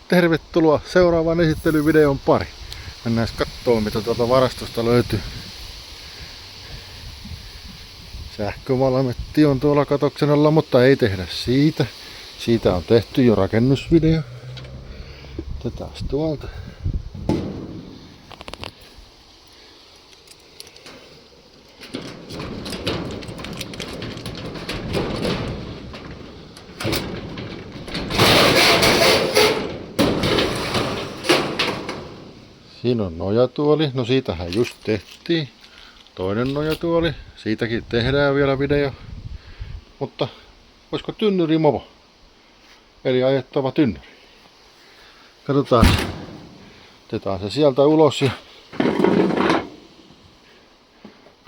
tervetuloa seuraavaan esittelyvideon pari. Mennään kattoo mitä tuolta varastosta löytyy. Sähkövalmetti on tuolla katoksen alla, mutta ei tehdä siitä. Siitä on tehty jo rakennusvideo. Otetaan tuolta. Siinä on nojatuoli, no siitähän just tehtiin. Toinen nojatuoli, siitäkin tehdään vielä video. Mutta olisiko tynnyri mopo? Eli ajettava tynnyri. Katsotaan. Otetaan se sieltä ulos ja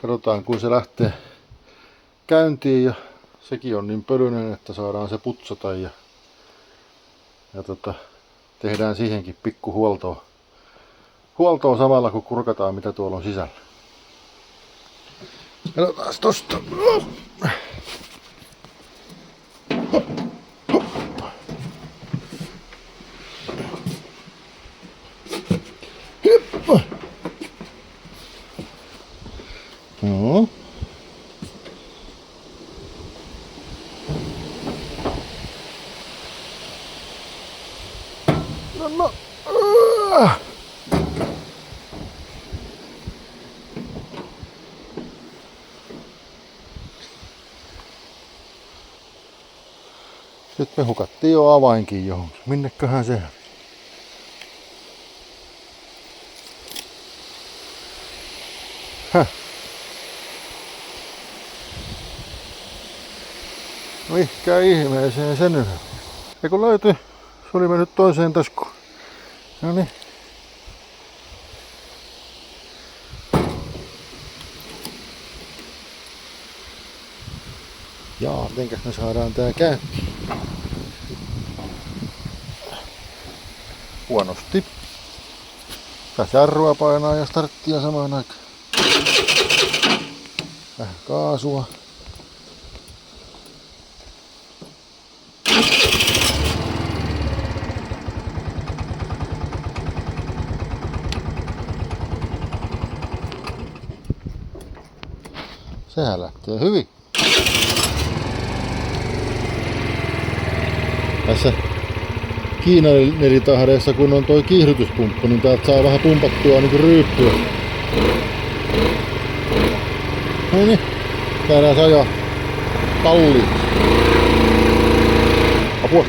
katsotaan kun se lähtee käyntiin ja sekin on niin pölyinen, että saadaan se putsata ja tehdään siihenkin pikku huoltoa samalla kun kurkataan mitä tuolla on sisällä. Katsotaan tosta. No. No. Nyt me hukattiin jo avainkin johonkin. Minneköhän se? Häh. Mikä ihmeeseen se nyt? Ja kun löytyi, se oli mennyt toiseen taskuun. Noniin. Jaa, mitenkäs me saadaan tää käyntiin? Huonosti. Tässä jarrua painaa ja starttia samaan aikaan. Vähän kaasua. Sehän lähtee hyvin. Tässä Kiinan nelitahdeessa kun on toi kiihdytyspumppu, niin täältä saa vähän pumpattua niinku ryyppyä. Noniin, käydään ajaa talliin. Apua.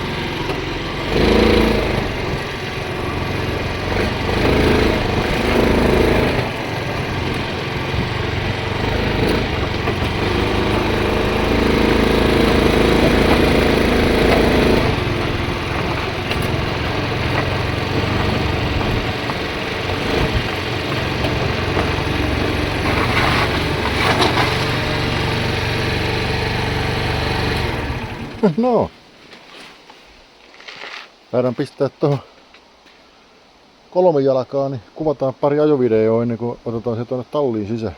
No. Käydään pistää tuohon 3 jalkaa, niin kuvataan pari ajovideoa ennen kuin otetaan se tuonne talliin sisään.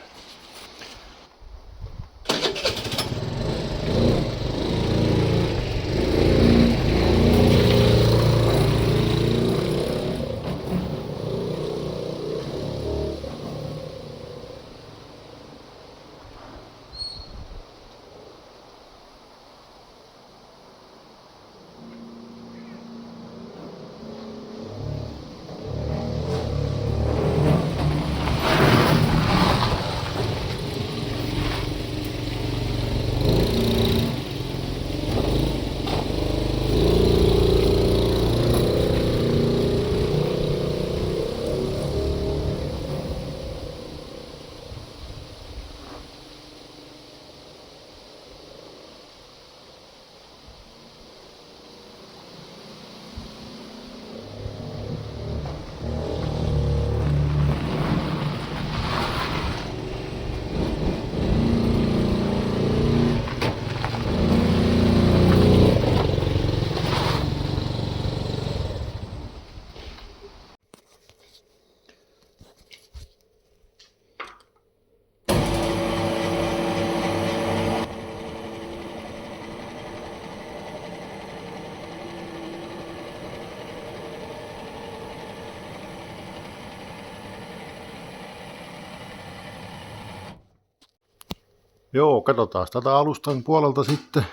Joo, katsotaan tätä alustan puolelta sitten,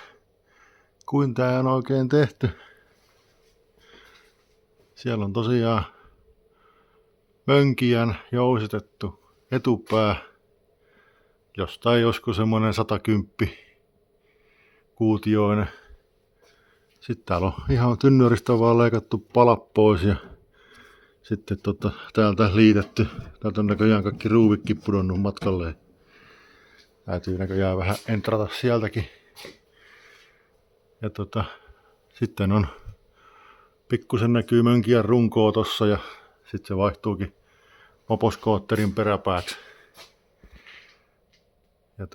kuin tää on oikein tehty. Siellä on tosiaan mönkijän jousitettu etupää. Jostain joskus semmonen 110 kuutioinen. Sitten täällä on ihan tynnyristä vaan leikattu palat pois ja sitten täältä liitetty. Täältä on näköjään kaikki ruuvikki pudonnut matkalle. Täytyy näköjään vähän entrata sieltäkin. Ja sitten on pikkusen näkyy mönkijän runkoa tossa ja sitten se vaihtuukin moposkootterin peräpääksi. Ja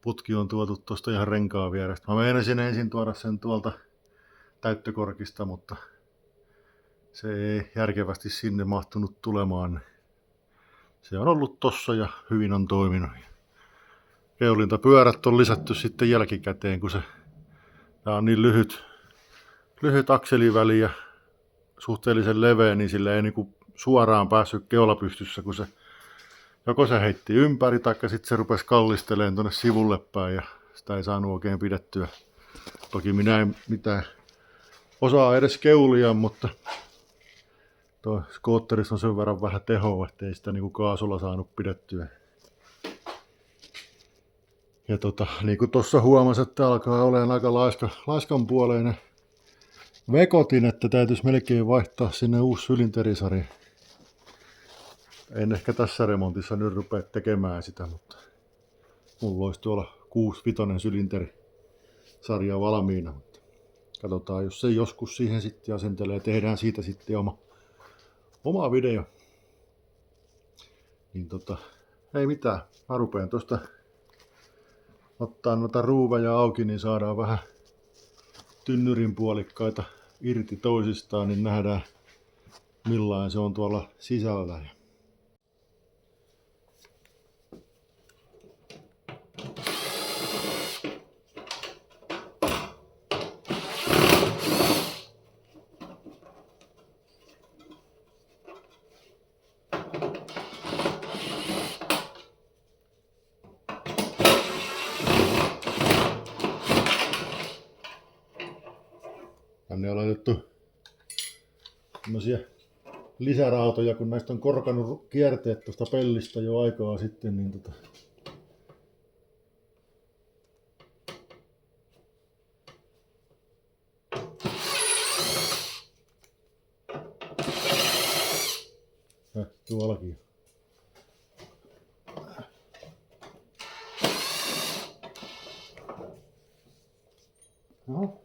putki on tuotu tosta ihan renkaan vierestä. Mä meinasin ensin tuoda sen tuolta täyttökorkista, mutta se ei järkevästi sinne mahtunut tulemaan. Se on ollut tossa ja hyvin on toiminut. Keulintapyörät on lisätty sitten jälkikäteen, kun tää on niin lyhyt akseliväli ja suhteellisen leveä, niin sillä ei niinku suoraan päässyt keula pystyssä, kun joko se heitti ympäri tai sitten se rupesi kallistelemaan tuonne sivulle päin ja sitä ei saanut oikein pidettyä. Toki minä en mitään osaa edes keulia, mutta tuo skootterissa on sen verran vähän tehoa, ettei sitä niinku kaasulla saanut pidettyä. Ja niin kuin tuossa huomasin, että alkaa olemaan aika laiskanpuoleinen vekotin, että täytyisi melkein vaihtaa sinne uusi sylinterisarja. En ehkä tässä remontissa nyt rupea tekemään sitä, mutta mulla olisi tuolla 6-5 sylinterisarja valmiina. Mutta katsotaan, jos se joskus siihen sitten asentelee, tehdään siitä sitten oma video. Niin ei mitään, mä rupean tuosta ottaa noita ruuveja auki, niin saadaan vähän tynnyrin puolikkaita irti toisistaan, niin nähdään millainen se on tuolla sisällä. Tänne on laitettu tämmöisiä lisärautoja, kun näistä on korkannut kierteet tuosta pellistä jo aikaa sitten, niin tuollakin. No.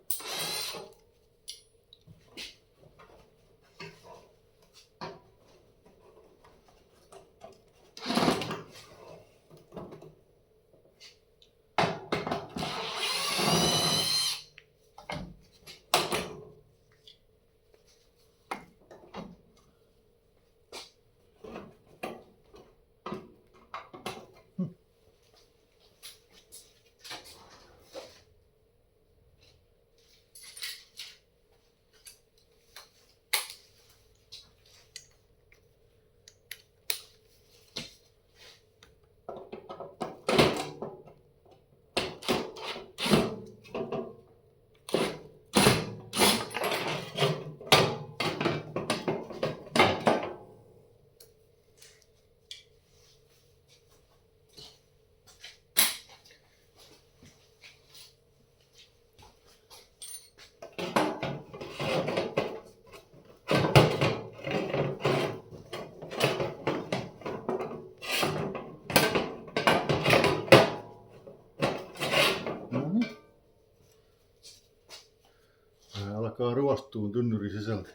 Alkaa ruostua tynnyri sisältä.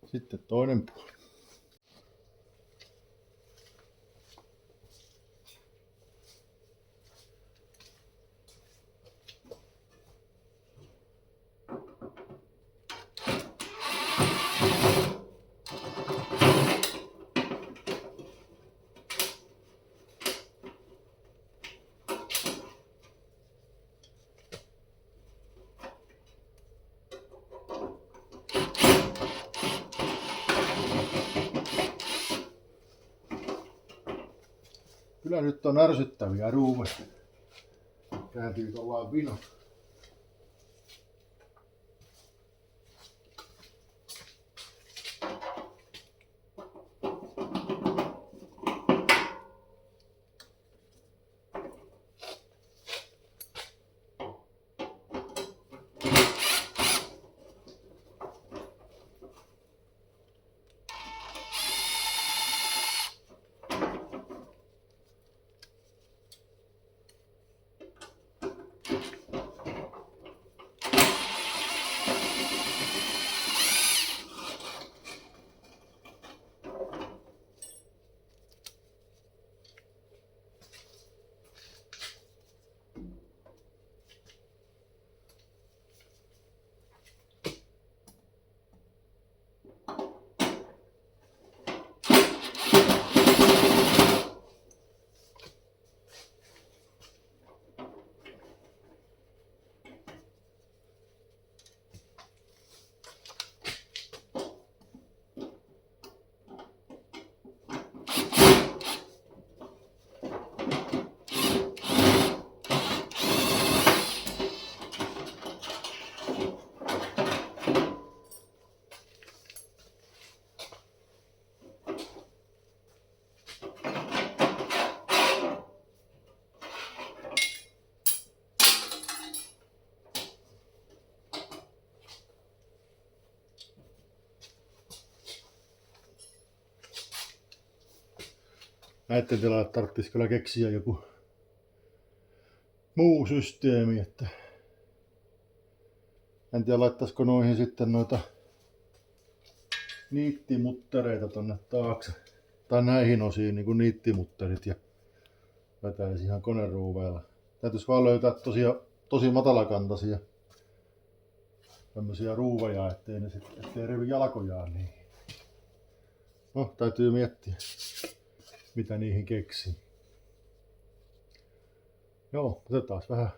Sitten toinen puoli. Kyllä nyt on ärsyttäviä ruumeja. Kääntyy ollaan vino. Näitten tilalle tarvitsisi kyllä keksiä joku muu systeemi, että en tiedä laittaisiko noihin sitten noita niittimuttereita tonne taakse. Tai näihin osiin niin kuin niittimutterit ja vetäisi ihan koneruuveilla. Täytyisi vaan löytää tosi matalakantaisia tämmösiä ruuveja, ettei revi jalkojaan niihin. No, täytyy miettiä, mitä niihin keksii. Joo, otetaan vähän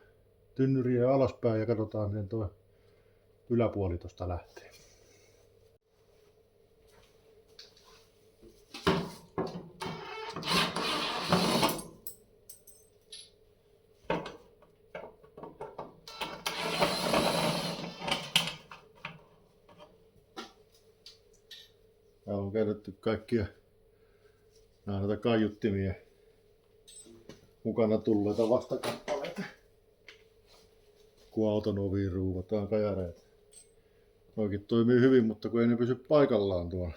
tynnyriä alaspäin ja katsotaan, miten tuo yläpuoli tosta lähtee. Täällä on käytetty kaikkia näitä kaiuttimia mukana tulleita vastakappaleita. Kun auton oviin ruuvataan kajareita. Noikin toimii hyvin, mutta kun ei ne pysy paikallaan tuolla.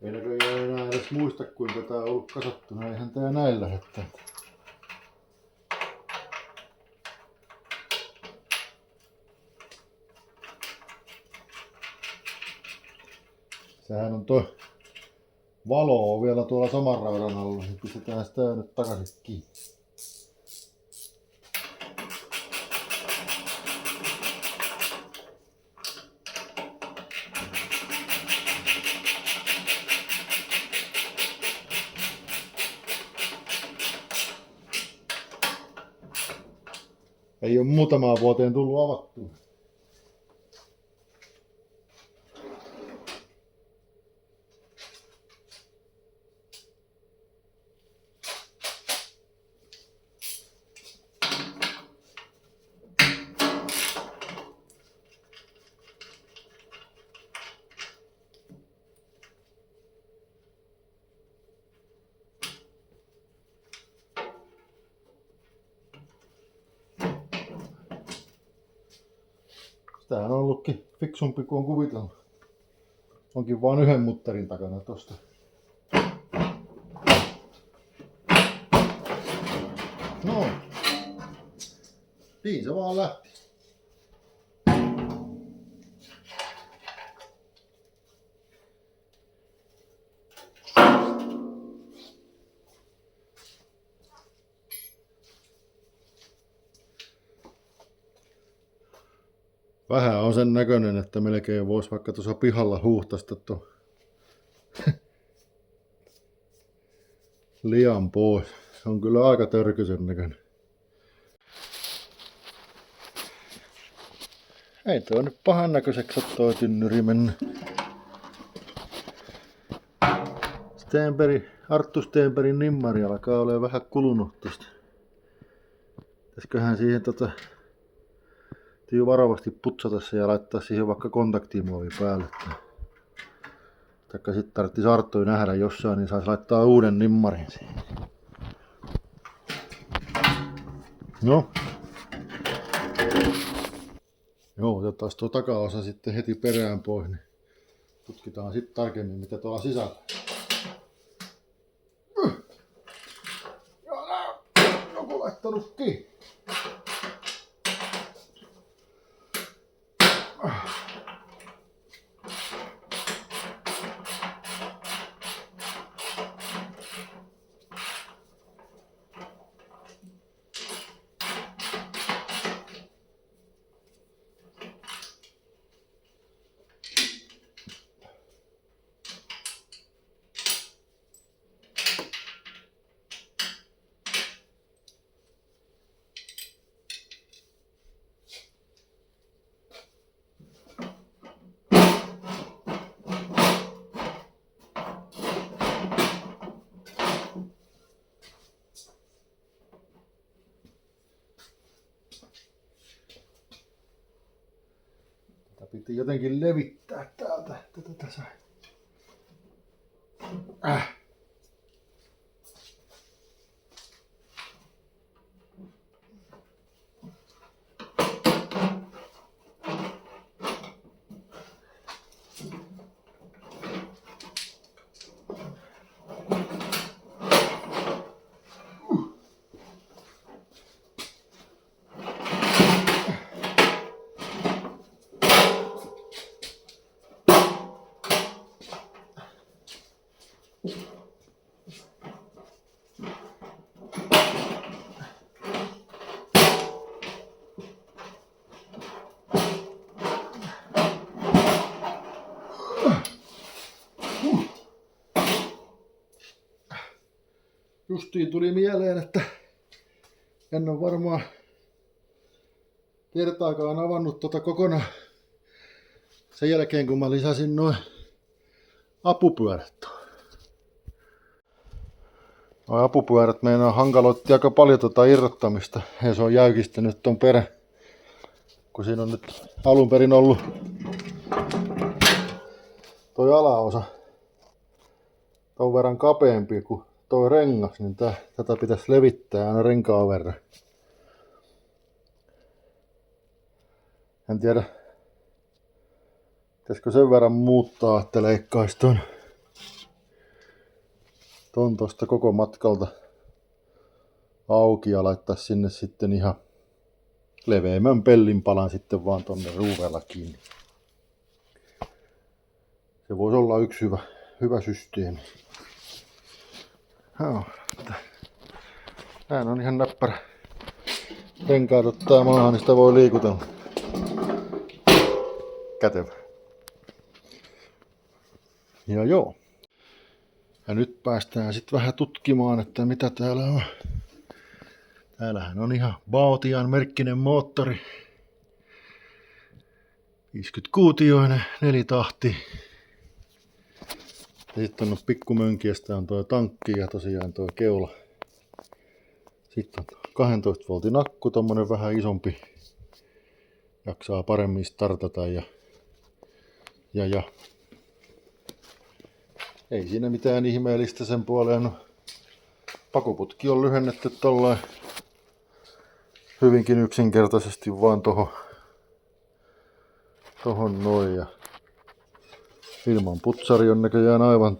Ei näköjään enää edes muista kuinka tää on ollut kasattuna, eihän tää näin lähettää. Sehän on toi valo on vielä tuolla saman raudan alla, niin pistetään sitä nyt takaisin kiinni. Ei ole muutamaan vuoteen tullut avattua. Tämähän on ollutkin fiksumpi kuin on kuvitellut. Onkin vain yhden muttarin takana tosta. No, niin se vaan lähti. Vähän on sen näköinen, että melkein voisi vaikka tuossa pihalla huuhtaista tuon lian pois. Se on kyllä aika törkysen näköinen. Ei tuo nyt pahan näköiseksi ole tuo tynnyri mennyt. Arttu Stenbergin nimmari alkaa olemaan vähän kulunut tosta. Pitäisiköhän siihen täytyy varovasti putsata se ja laittaa siihen vaikka kontaktimuovi päälle. Taikka sit tarvitsisi Arttui nähdä jossain, niin saisi laittaa uuden nimmarin siihen. No. Joo, otetaan tuo takaosa sitten heti perään pois, niin tutkitaan sitten tarkemmin mitä tuolla sisällä. Joku laittanut kiinni. Piti jotenkin levittää täältä, että tätä sai. Justiin tuli mieleen, että en ole varmaan kertaakaan avannut tota kokonaan sen jälkeen kun mä lisäsin noin apupyörät. Nuo apupyörät meinaa hankaloitti aika paljon tota irrottamista ja se on jäykistänyt ton perän. Kun siinä on nyt alun perin ollut toi alaosa ton verran kapeampi kuin toi rengas, niin tätä pitäisi levittää aina renkaan verran. En tiedä, pitäisikö sen verran muuttaa, että leikkaisi ton ton tosta koko matkalta auki ja laittaa sinne sitten ihan leveämmän pellinpalan sitten vaan tonne ruuvella kiinni. Se voisi olla yksi hyvä systeemi. Näin on ihan näppärä. Renkaat ottaa maahan, niin sitä voi liikutella. Kätevä. Ja joo. Ja nyt päästään sitten vähän tutkimaan, että mitä täällä on. Täällähän on ihan Baotian merkkinen moottori. 50-kuutioinen, 4-tahti. Ja sitten on pikkumönkiästä on tuo tankki ja tosiaan tuo keula. Sitten on 12 voltin akku, tommonen vähän isompi. Jaksaa paremmin startata ja ei siinä mitään ihmeellistä sen puoleen. No, pakoputki on lyhennetty tollain hyvinkin yksinkertaisesti vaan tohon noin. Ja ilman putsari on näköjään aivan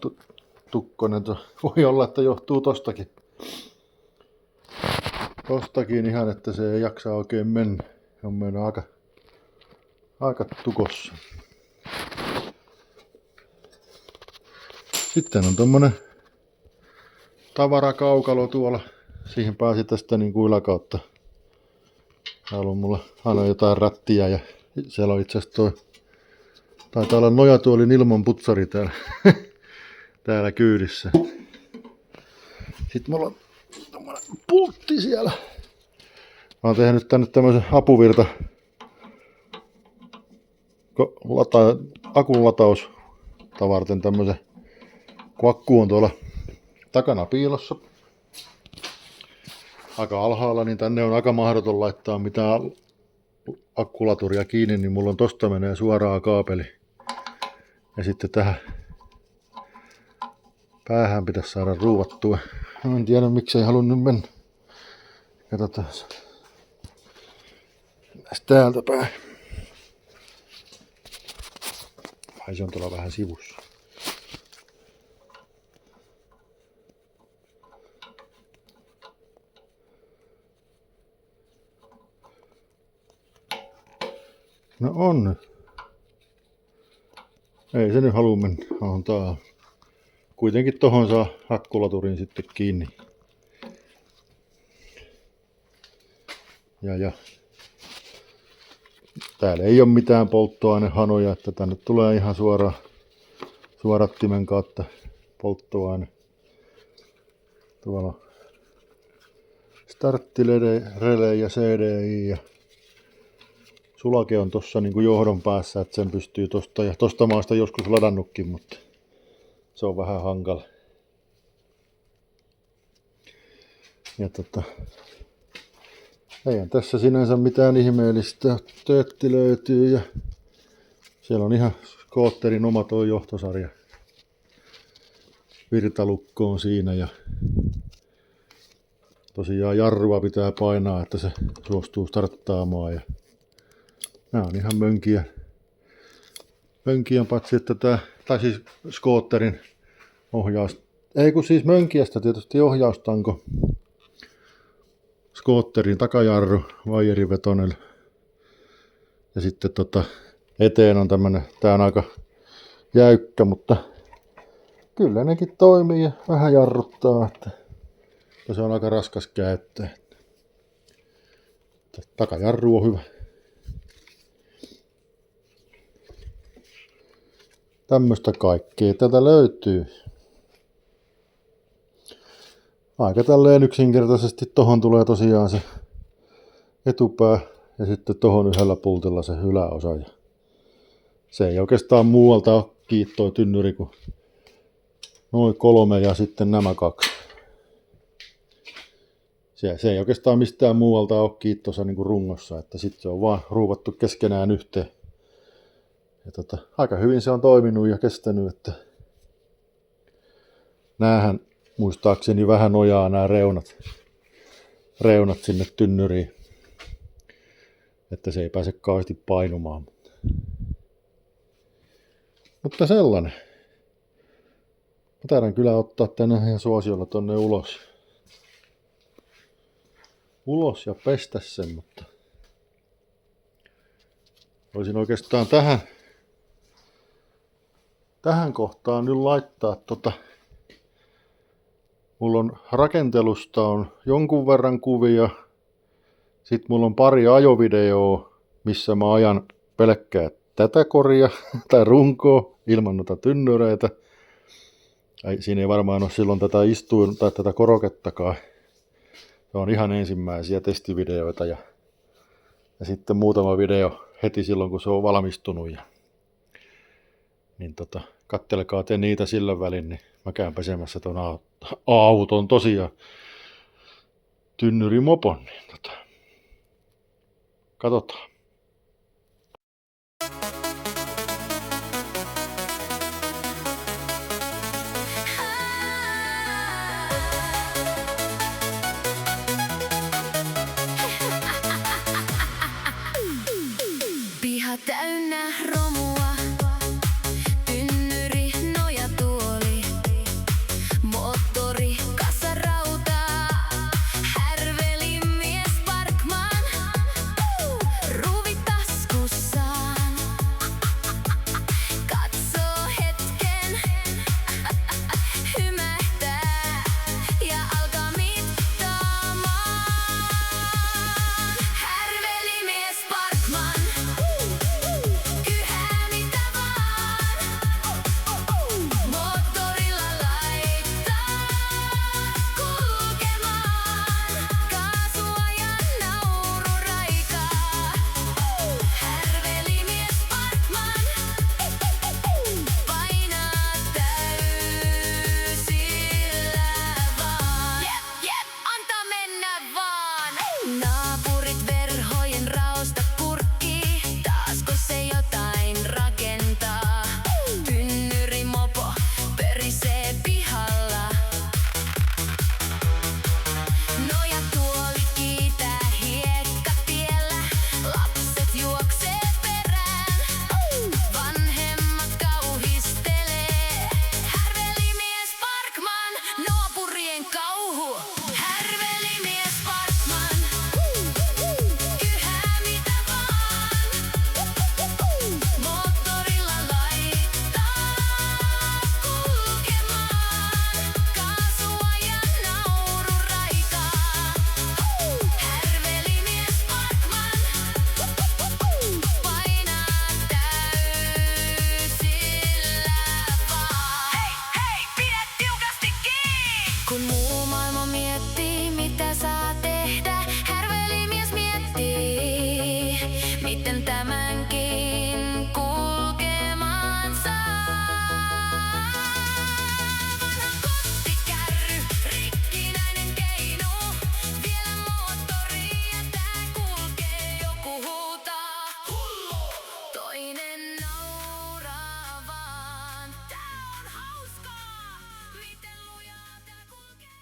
tukkonen. Voi olla, että johtuu tostakin. Tostakin ihan, että se ei jaksa oikein mennä. Se on mennyt aika tukossa. Sitten on tommonen tavarakaukalo tuolla. Siihen pääsi tästä niin kuin yläkautta. Täällä on mulla aina jotain rättiä ja siellä on itse asiassa toi. Taitaa olla nojatuolin ilman putsari täällä kyydissä. Sitten mulla on tommonen pultti siellä. Mä oon tehnyt tänne tämmösen apuvirta akun latausta varten tämmösen, kun akku on tuolla takana piilossa aika alhaalla, niin tänne on aika mahdoton laittaa mitään akkulaturia kiinni, niin mulla on tosta menee suoraan kaapeli. Ja sitten tähän päähän pitäisi saada ruuvattua. En tiedä miksei halunnut mennä. Katsotaan. Täältä päin. Ai se on tuolla vähän sivussa. No on. Ei se nyt halua mennä. On tää. Kuitenkin tohon saa akkulaturin sitten kiinni. Ja. Täällä ei ole mitään polttoainehanoja, että tänne tulee ihan suodattimen kautta polttoaine. Tuolla on starttirele ja CDI ja sulake on tossa niin kuin johdon päässä, että sen pystyy tosta ja tosta mä oon sitä joskus ladannutkin, mutta se on vähän hankala. Ja eihän tässä sinänsä mitään ihmeellistä. Töötti löytyy ja siellä on ihan skootterin oma tuo johtosarja. Virtalukko on siinä ja tosiaan jarrua pitää painaa, että se suostuu starttaamaan. Ja nämä on ihan mönkiä paitsi, että tai siis skootterin ohjaus. Ei kun siis mönkiästä tietysti ohjaustanko. Skootterin takajarru, vaijerivetonen. Ja sitten eteen on tämmönen, tää on aika jäykkä, mutta kyllä nekin toimii ja vähän jarruttaa, että se on aika raskas käyttää. Takajarru on hyvä. Tämmöstä kaikkea tätä löytyy. Aika tälleen yksinkertaisesti tohon tulee tosiaan se etupää ja sitten tohon yhdellä pultilla se yläosa. Ja se ei oikeastaan muualta ole kiittoi tynnyri kuin noin 3 ja sitten nämä 2. Se ei oikeastaan mistään muualta ole kiittossa niin kuin rungossa, että sitten se on vaan ruuvattu keskenään yhteen. Ja aika hyvin se on toiminut ja kestänyt, että näähän muistaakseni vähän nojaa nämä reunat sinne tynnyriin, että se ei pääse kauheasti painumaan. Mutta sellainen. Mä taidan kyllä ottaa tänne ihan suosiolla tonne ulos. Ulos ja pestä sen, mutta voisin oikeastaan tähän kohtaan nyt laittaa mulla on rakentelusta on jonkun verran kuvia. Sitten mulla on pari ajovideoa, missä mä ajan pelkkää tätä koria tai runkoa ilman noita tynnyreitä. Siinä ei varmaan ole silloin tätä istuin tai tätä korokettakaan. Se on ihan ensimmäisiä testivideoita ja sitten muutama video heti silloin kun se on valmistunut. Niin kattelekaa te niitä sillä välin, niin mä käyn pesemässä ton auton tosiaan tynnyrimopon. Niin katsotaan. Piha täynnä romua, tynnyri, nojatuoli, moottori, kasarauta, härvelimies Parkman, ruuvi taskussaan, katsoo hetken, hymähtää ja alkaa mittaamaan. Härvelimies Parkman. Naapurit verhojen raosta kurkkii, taasko se jotain rakentaa. Tynnyrimopo pörisee pihalla. Nojatuoli kiitää hiekkatiellä, lapset juoksee perään. Vanhemmat kauhistelee. Härvelimies Parkman, naapurien kauhu. Härvelimies Parkman. Kyhää mitä vaan. Moottorilla laittaa kulkemaan. Kaasua ja naururaikaa. Härvelimies Parkman. Painaa täysillä vaan. Hei, hei, pidä tiukasti kiinni! Kun muu maailma miettii, mitä saa tehdä, härvelimies miettii, miten tämänkin kulkemaan saa. Vanha kottikärry, rikkinäinen keinu, vielä moottori ja tää kulkee, joku huutaa. Hullu! Toinen nauraa vaan. Tää on hauskaa! Miten lujaa tää kulkee?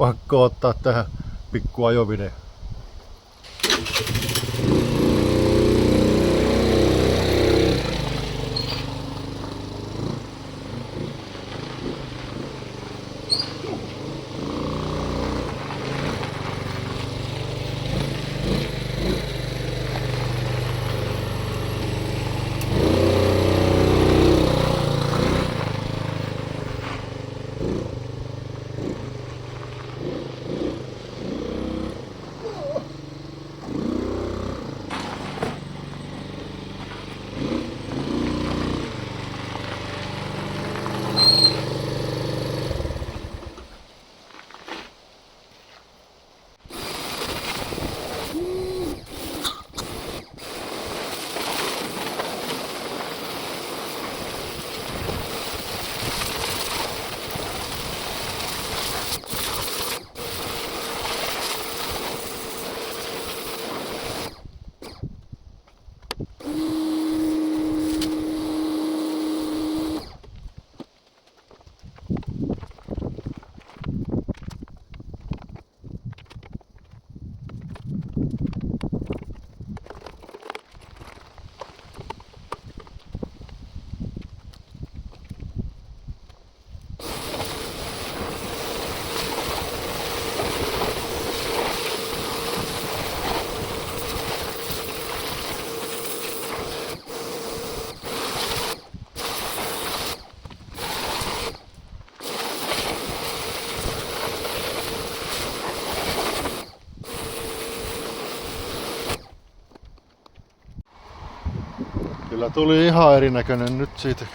pakko ottaa tähän pikku ajovideo. Kyllä tuli ihan erinäköinen nyt siitä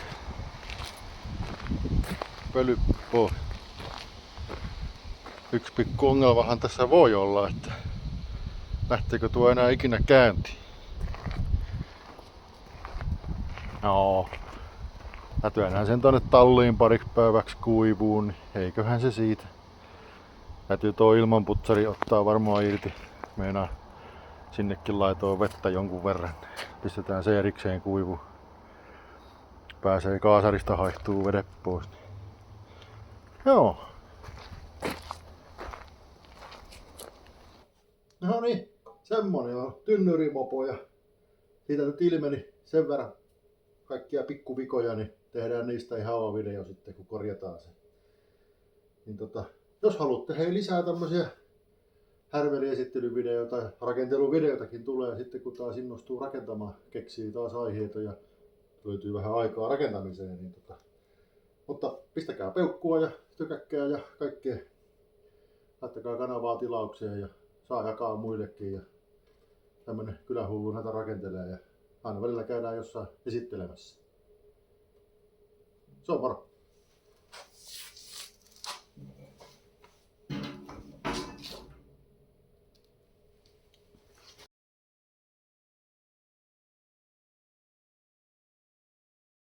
pölyppoa. Yksi pikku ongelmahan tässä voi olla, että lähteekö tuo enää ikinä käyntiin. No, mä työnnän sen tonne talliin pariksi päiväksi kuivuun, niin eiköhän se siitä. Täytyy tuo ilmanputsari ottaa varmaan irti. Meinaa sinnekin laitoin vettä jonkun verran. Pistetään se erikseen kuivuun. Pääsee kaasarista haihtuu vedet pois. Joo. No niin, semmonen on tynnyrimopo ja siitä nyt ilmeni sen verran kaikkia pikkuvikoja, niin tehdään niistä ihan oma video sitten kun korjataan se. Niin jos haluatte hei lisää tämmösiä härveliesittelyvideoita ja rakenteluvideoitakin tulee sitten kun taas innostuu rakentamaan, keksii taas aiheita ja löytyy vähän aikaa rakentamiseen. Niin mutta pistäkää peukkua ja tykäkkää ja kaikkea. Laittakaa kanavaa tilaukseen ja saa jakaa muillekin. Ja tämmönen kylähullu näitä rakentelee ja aina välillä käydään jossain esittelemässä. Se on moro!